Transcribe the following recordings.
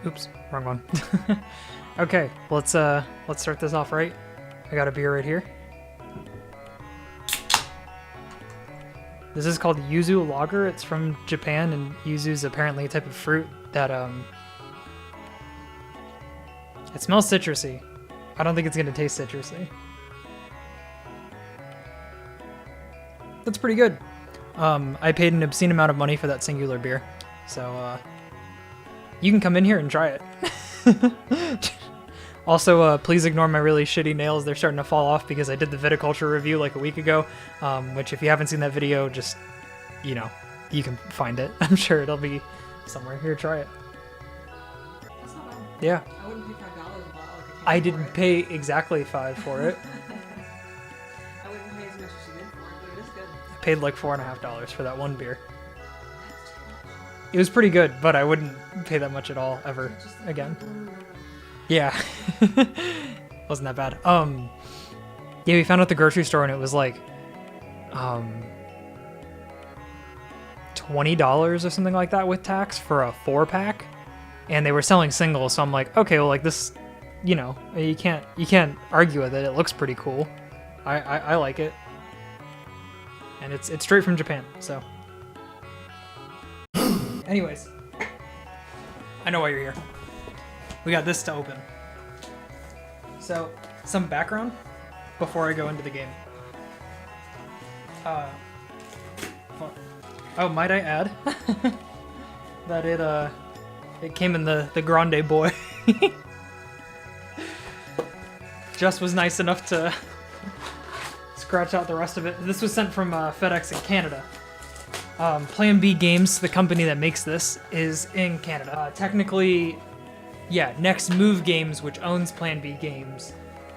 Oops, wrong one. Okay, let's start this off right. I got a beer right here. This is called Yuzu Lager. It's from Japan, and yuzu is apparently a type of fruit that it smells citrusy. I don't think it's gonna taste citrusy. That's pretty good. I paid an obscene amount of money for that singular beer, so you can come in here and try it. Also, please ignore my really shitty nails. They're starting to fall off because I did the viticulture review like a week ago, which if you haven't seen that video, just, you know, you can find it. I'm sure it'll be somewhere. Here, try it. That's not bad. Yeah. I wouldn't pay $5 a bottle like a can I for didn't it. pay exactly $5 for it. I wouldn't pay as much as you did for it, but it is good. I paid like $4.50 for that one beer. It was pretty good, but I wouldn't pay that much at all ever again. Yeah. Wasn't that bad. Yeah, we found out at the grocery store and it was like $20 or something like that with tax for a 4-pack. And they were selling singles, so I'm like, okay, well, like this, you know, you can't argue with it. It looks pretty cool. I like it. And it's straight from Japan, so. Anyways, I know why you're here. We got this to open. So, some background before I go into the game. Oh, might I add that it came in the Grande Boy. Just was nice enough to scratch out the rest of it. This was sent from FedEx in Canada. Plan B Games, the company that makes this, is in Canada. Technically, yeah, NextMoveGames, which owns Plan B Games,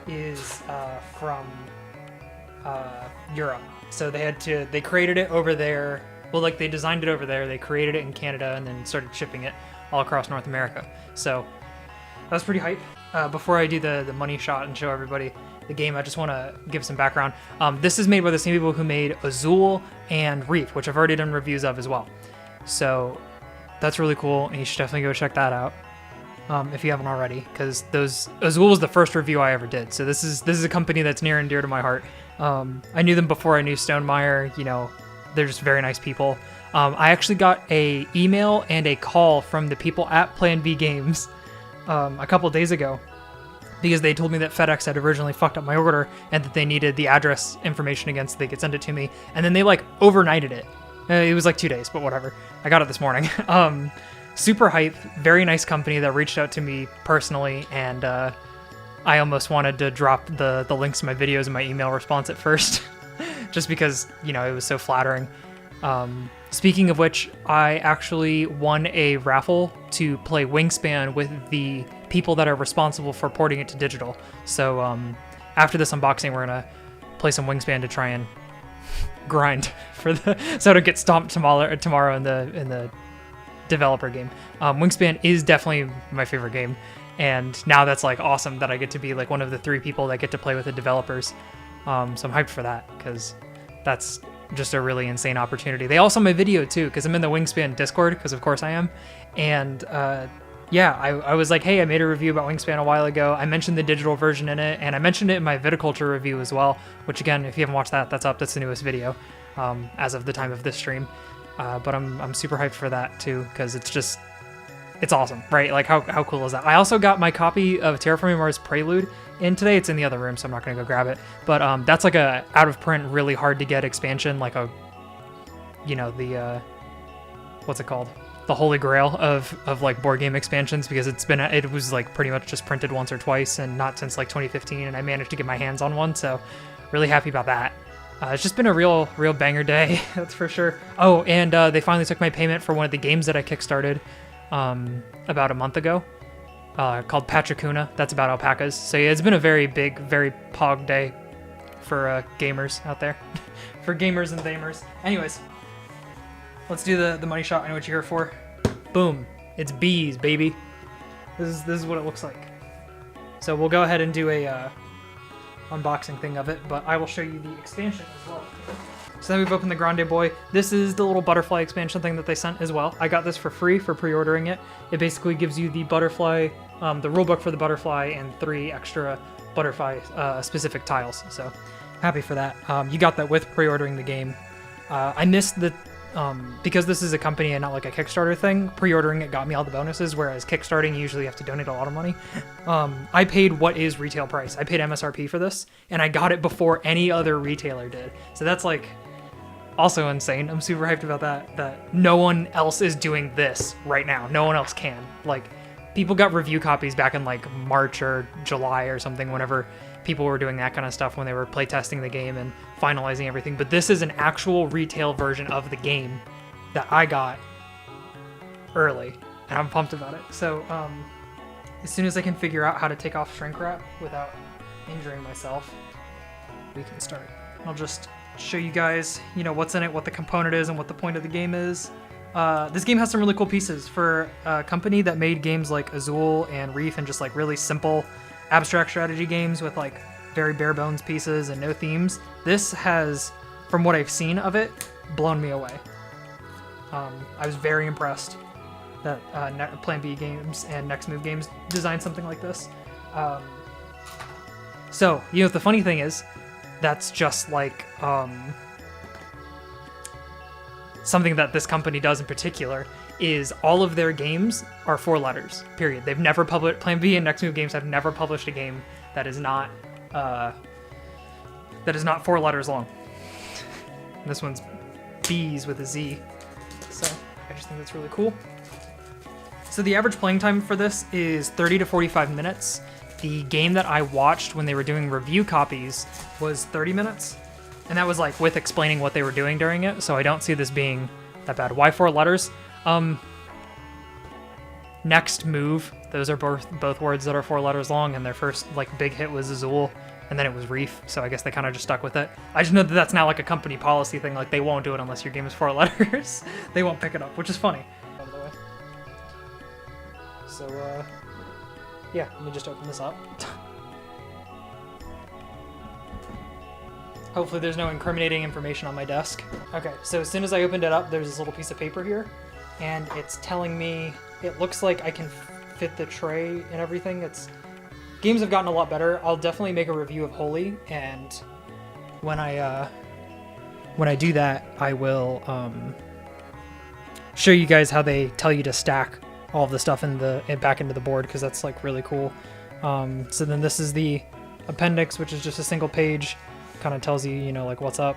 is from Europe. So they created it over there. Well, like they designed it over there, they created it in Canada, and then started shipping it all across North America. So that was pretty hype. Before I do the money shot and show everybody the game, I just want to give some background. This is made by the same people who made Azul and Reef, which I've already done reviews of as well. So that's really cool, and you should definitely go check that out if you haven't already, because Azul was the first review I ever did. So this is a company that's near and dear to my heart. I knew them before I knew Stonemeyer. You know, they're just very nice people. I actually got a email and a call from the people at Plan B Games a couple days ago, because they told me that FedEx had originally fucked up my order and that they needed the address information again so they could send it to me. And then they like overnighted it. It was like 2 days, but whatever. I got it this morning. Super hype, very nice company that reached out to me personally, and I almost wanted to drop the links to my videos in my email response at first, just because, you know, it was so flattering. Speaking of which, I actually won a raffle to play Wingspan with the people that are responsible for porting it to digital. So after this unboxing, we're gonna play some Wingspan to try and grind for so I don't get stomped tomorrow in the developer game. Wingspan is definitely my favorite game, and now that's like awesome that I get to be like one of the 3 people that get to play with the developers. So I'm hyped for that, because that's just a really insane opportunity. They also my video too, because I'm in the Wingspan Discord, because of course I am. And yeah, I was like, hey, I made a review about Wingspan a while ago. I mentioned the digital version in it, and I mentioned it in my viticulture review as well, which again, if you haven't watched that, that's up. That's the newest video as of the time of this stream. But I'm super hyped for that too, because it's awesome, right? Like how cool is that? I also got my copy of Terraforming Mars Prelude in today. It's in the other room, so I'm not gonna go grab it. But that's like a out of print, really hard to get expansion, like a, you know, the what's it called? The holy grail of like board game expansions, because it was like pretty much just printed once or twice and not since like 2015, and I managed to get my hands on one, so really happy about that. It's just been a real banger day, that's for sure. Oh, and they finally took my payment for one of the games that I kickstarted about a month ago, called Pachacuna. That's about alpacas. So yeah, it's been a very big, very pog day for gamers out there. For gamers and thamers. Anyways, let's do the money shot. I know what you're here for. Boom. It's Beez, baby. This is what it looks like. So we'll go ahead and do a unboxing thing of it, but I will show you the expansion as well. So then we've opened the Grande Boy. This is the little butterfly expansion thing that they sent as well. I got this for free for pre-ordering it. It basically gives you the butterfly, the rulebook for the butterfly, and 3 extra butterfly specific tiles. So happy for that. You got that with pre-ordering the game. I missed the, because this is a company and not like a Kickstarter thing, pre-ordering it got me all the bonuses, whereas Kickstarting, you usually have to donate a lot of money. I paid what is retail price. I paid MSRP for this, and I got it before any other retailer did. So that's like also insane. I'm super hyped about that no one else is doing this right now. No one else can. Like, people got review copies back in like March or July or something, whenever people were doing that kind of stuff, when they were playtesting the game and finalizing everything. But this is an actual retail version of the game that I got early, and I'm pumped about it. So as soon as I can figure out how to take off shrink wrap without injuring myself, we can start. I'll just show you guys, you know, what's in it, what the component is, and what the point of the game is. This game has some really cool pieces for a company that made games like Azul and Reef and just like really simple abstract strategy games with like very bare bones pieces and no themes. This has, from what I've seen of it, blown me away. I was very impressed that Plan B Games and NextMoveGames designed something like this. So, you know, the funny thing is, that's just like something that this company does in particular is all of their games are 4 letters, period. They've never published, Plan B and NextMoveGames have never published a game that is not 4 letters long. And this one's Beez with a Z. So I just think that's really cool. So the average playing time for this is 30 to 45 minutes. The game that I watched when they were doing review copies was 30 minutes. And that was like with explaining what they were doing during it. So I don't see this being that bad. Why 4 letters? Next Move. Those are both words that are 4 letters long. And their first like big hit was Azul. And then it was Reef. So I guess they kind of just stuck with it. I just know that that's not like a company policy thing. Like, they won't do it unless your game is 4 letters. They won't pick it up, which is funny. By the way. So, yeah, let me just open this up. Hopefully there's no incriminating information on my desk. Okay, so as soon as I opened it up, there's this little piece of paper here, and it's telling me, it looks like I can fit the tray and everything. Games have gotten a lot better. I'll definitely make a review of Holy, and when I do that, I will show you guys how they tell you to stack all of the stuff back into the board, because that's like really cool. So then this is the appendix, which is just a single page, kind of tells you, you know, like what's up,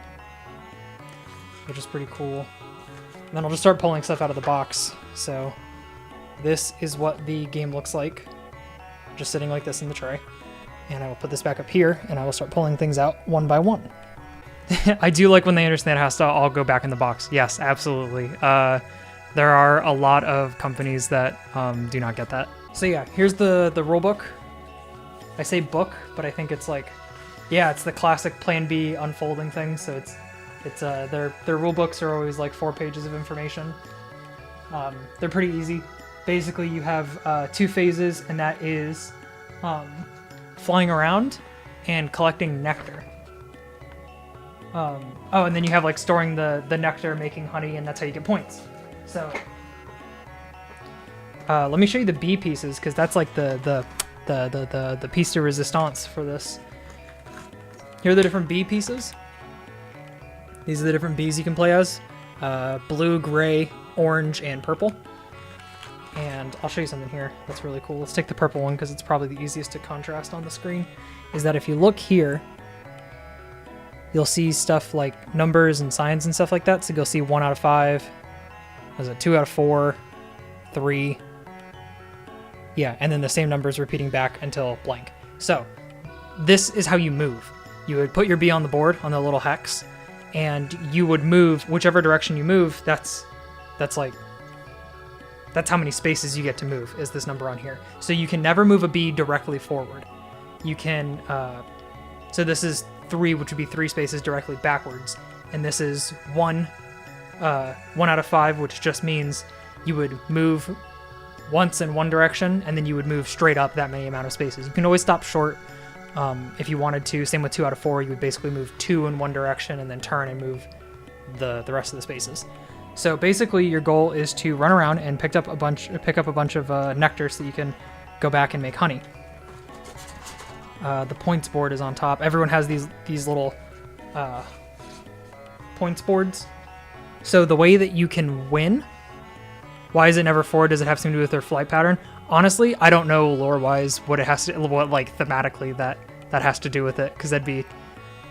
which is pretty cool. And then I'll just start pulling stuff out of the box. So this is what the game looks like, just sitting like this in the tray. And I will put this back up here, and I will start pulling things out one by one. I do like when they understand it has to all go back in the box. Yes, absolutely. There are a lot of companies that do not get that. So yeah, here's the rule book. I say book, but I think it's like, yeah, it's the classic Plan B unfolding thing. So it's their rule books are always like 4 pages of information. They're pretty easy. Basically, you have 2 phases, and that is flying around and collecting nectar. Oh, and then you have like storing the nectar, making honey, and that's how you get points. So let me show you the B pieces, because that's like the piece de resistance for this. Here are the different B pieces. These are the different Bs you can play as. Blue, gray, orange, and purple. And I'll show you something here that's really cool. Let's take the purple one, because it's probably the easiest to contrast on the screen. Is that if you look here, you'll see stuff like numbers and signs and stuff like that. So you'll see 1 out of 5. Was it 2 out of 4, 3? Yeah, and then the same numbers repeating back until blank. So this is how you move. You would put your B on the board on the little hex, and you would move whichever direction you move. That's how many spaces you get to move, is this number on here. So you can never move a B directly forward. You can, so this is 3, which would be 3 spaces directly backwards. And this is 1 out of 5, which just means you would move once in one direction, and then you would move straight up that many amount of spaces. You can always stop short if you wanted to. Same with 2 out of 4, you would basically move 2 in one direction and then turn and move the rest of the spaces. So basically, your goal is to run around and pick up a bunch of nectar so that you can go back and make honey. The points board is on top. Everyone has these little points boards. So the way that you can win, why is it never forward? Does it have something to do with their flight pattern? Honestly, I don't know lore-wise what it has to, what like thematically that has to do with it, because that'd be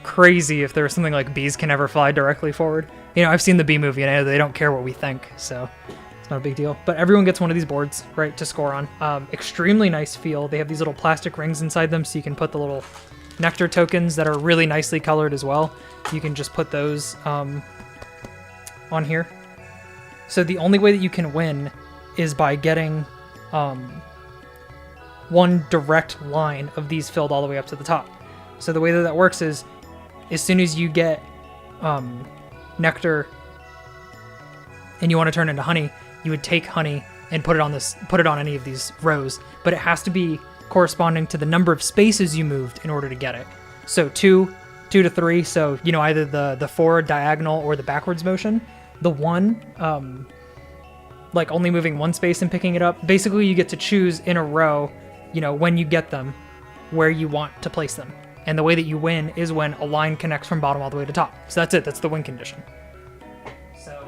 crazy if there was something like bees can never fly directly forward. You know, I've seen the bee movie and I know they don't care what we think, so it's not a big deal. But everyone gets one of these boards, right, to score on. Extremely nice feel. They have these little plastic rings inside them, so you can put the little nectar tokens that are really nicely colored as well. You can just put those on here. So the only way that you can win is by getting one direct line of these filled all the way up to the top. So the way that works is, as soon as you get nectar and you want to turn it into honey, you would take honey and put it on any of these rows, but it has to be corresponding to the number of spaces you moved in order to get it. So 2 to 3, so you know, either the forward diagonal or the backwards motion. The 1, like only moving one space and picking it up. Basically, you get to choose in a row, you know, when you get them, where you want to place them. And the way that you win is when a line connects from bottom all the way to top. So that's it. That's the win condition. So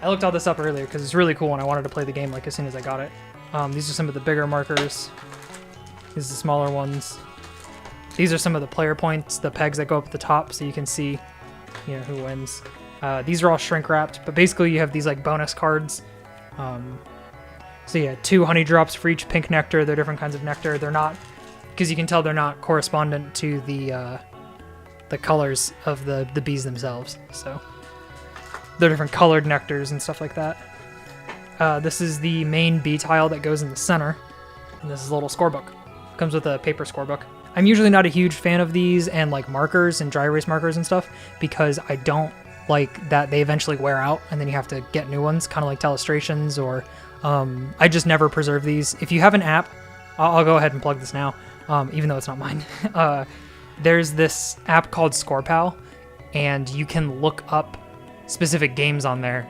I looked all this up earlier because it's really cool and I wanted to play the game like as soon as I got it. These are some of the bigger markers. These are the smaller ones. These are some of the player points, the pegs that go up at the top, so you can see, you know, who wins. These are all shrink wrapped, but basically you have these like bonus cards. So yeah, 2 honey drops for each pink nectar. They're different kinds of nectar. They're not, because you can tell they're not correspondent to the colors of the bees themselves. So they're different colored nectars and stuff like that. This is the main bee tile that goes in the center, and this is a little scorebook. Comes with a paper scorebook. I'm usually not a huge fan of these and like markers and dry erase markers and stuff, because I don't like that they eventually wear out and then you have to get new ones, kind of like Telestrations, or I just never preserve these. If you have an app, I'll go ahead and plug this now, even though it's not mine. There's this app called ScorePal, and you can look up specific games on there,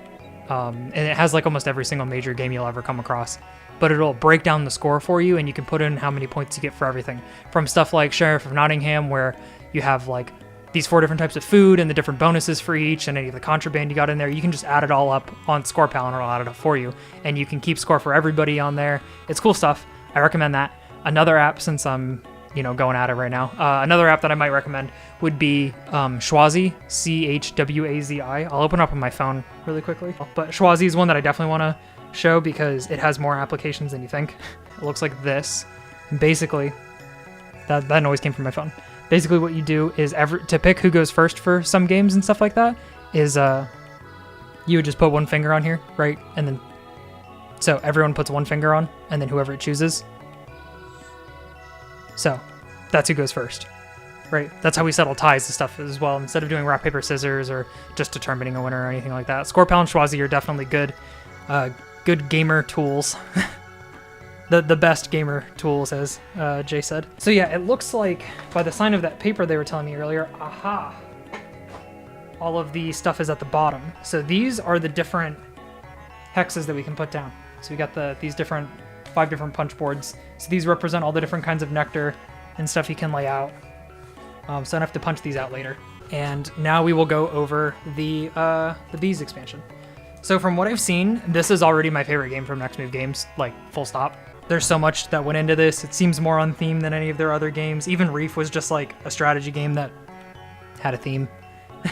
and it has like almost every single major game you'll ever come across. But it'll break down the score for you, and you can put in how many points you get for everything. From stuff like Sheriff of Nottingham, where you have like these 4 different types of food and the different bonuses for each, and any of the contraband you got in there, you can just add it all up on ScorePal and it'll add it up for you. And you can keep score for everybody on there. It's cool stuff. I recommend that. Another app, since I'm, you know, going at it right now, another app that I might recommend would be Schwazi, Chwazi. I'll open up on my phone really quickly. But Schwazi is one that I definitely want to show because it has more applications than you think. It looks like this. And basically, that noise came from my phone. Basically what you do is, to pick who goes first for some games and stuff like that, is you would just put one finger on here, right? And then, so everyone puts one finger on, and then whoever it chooses. So that's who goes first, right? That's how we settle ties and stuff as well, instead of doing rock, paper, scissors, or just determining a winner or anything like that. ScorePal and Schwazi are definitely good gamer tools. The best gamer tools, as Jay said. So yeah, it looks like by the sign of that paper they were telling me earlier, aha, all of the stuff is at the bottom. So these are the different hexes that we can put down. So we got these 5 different punch boards. So these represent all the different kinds of nectar and stuff you can lay out. So I don't have to punch these out later. And now we will go over the Beez expansion. So from what I've seen, this is already my favorite game from NextMoveGames, like full stop. There's so much that went into this. It seems more on theme than any of their other games. Even Reef was just like a strategy game that had a theme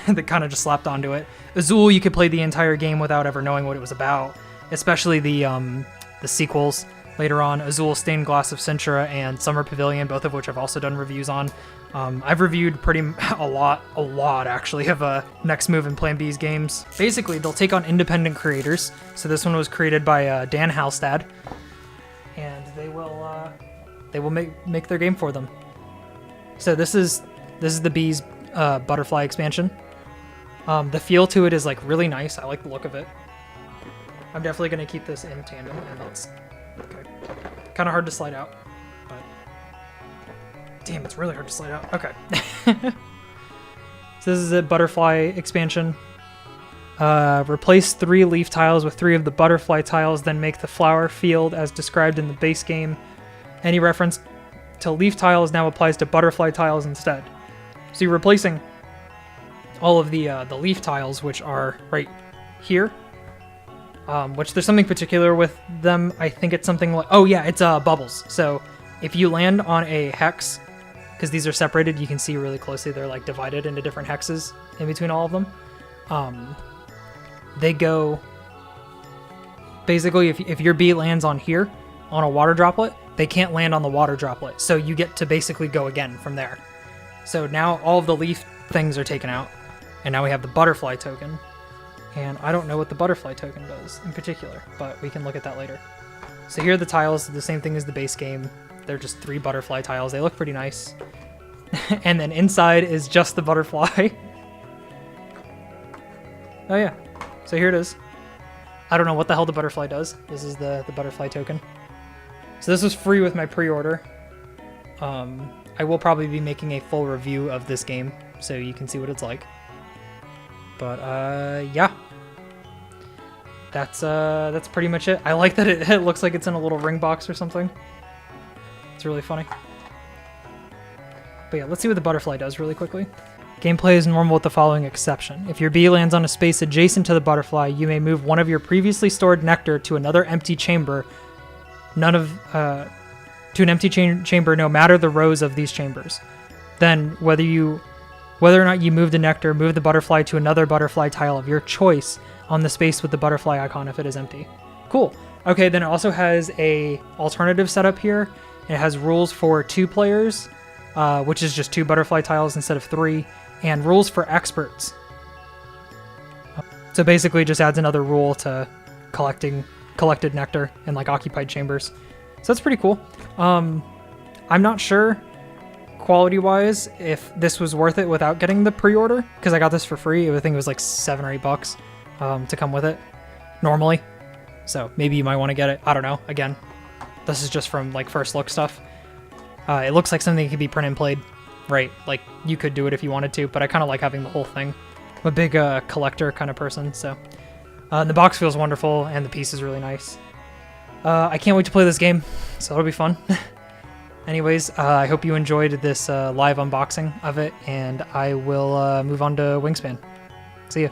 that kind of just slapped onto it. Azul, you could play the entire game without ever knowing what it was about, especially the sequels later on, Azul, Stained Glass of Cintra, and Summer Pavilion, both of which I've also done reviews on. I've reviewed a lot actually of Next Move and Plan B's games. Basically, they'll take on independent creators. So this one was created by Dan Halstad, and they will make their game for them. So this is the Beez butterfly expansion. The feel to it is like really nice. I like the look of it. I'm definitely going to keep this in tandem, and it's okay. Kind of hard to slide out, but damn, it's really hard to slide out. Okay. So this is a butterfly expansion. Replace 3 leaf tiles with 3 of the butterfly tiles, then make the flower field as described in the base game. Any reference to leaf tiles now applies to butterfly tiles instead. So you're replacing all of the leaf tiles, which are right here. Which there's something particular with them. I think it's something like, oh yeah, it's bubbles. So if you land on a hex, because these are separated, you can see really closely they're like divided into different hexes in between all of them. They go, basically if your bee lands on here on a water droplet, they can't land on the water droplet. So you get to basically go again from there. So now all of the leaf things are taken out, and now we have the butterfly token. And I don't know what the butterfly token does in particular, but we can look at that later. So here are the tiles, the same thing as the base game. They're just 3 butterfly tiles. They look pretty nice. And then inside is just the butterfly. Oh yeah, so here it is. I don't know what the hell the butterfly does. This is the butterfly token. So this was free with my pre-order. I will probably be making a full review of this game, so you can see what it's like. But yeah, that's pretty much it. I like that it looks like it's in a little ring box or something. It's really funny. But yeah, let's see what the butterfly does really quickly. Gameplay is normal with the following exception. If your bee lands on a space adjacent to the butterfly, you may move one of your previously stored nectar to another empty chamber. To an empty chamber, no matter the rows of these chambers. Then whether or not you move the nectar, move the butterfly to another butterfly tile of your choice on the space with the butterfly icon if it is empty. Cool. Okay, then it also has a alternative setup here. It has rules for 2 players, which is just 2 butterfly tiles instead of 3, and rules for experts. So basically just adds another rule to collected nectar in like occupied chambers. So that's pretty cool. I'm not sure quality-wise if this was worth it without getting the pre-order, because I got this for free. I think it was like $7 or $8 to come with it normally. So maybe you might want to get it. I don't know. Again, this is just from like first look stuff. It looks like something that could be print and played, right? Like you could do it if you wanted to, but I kind of like having the whole thing. I'm a big collector kind of person, so the box feels wonderful and the piece is really nice. I can't wait to play this game, so it'll be fun. Anyways, I hope you enjoyed this live unboxing of it, and I will move on to Wingspan. See ya.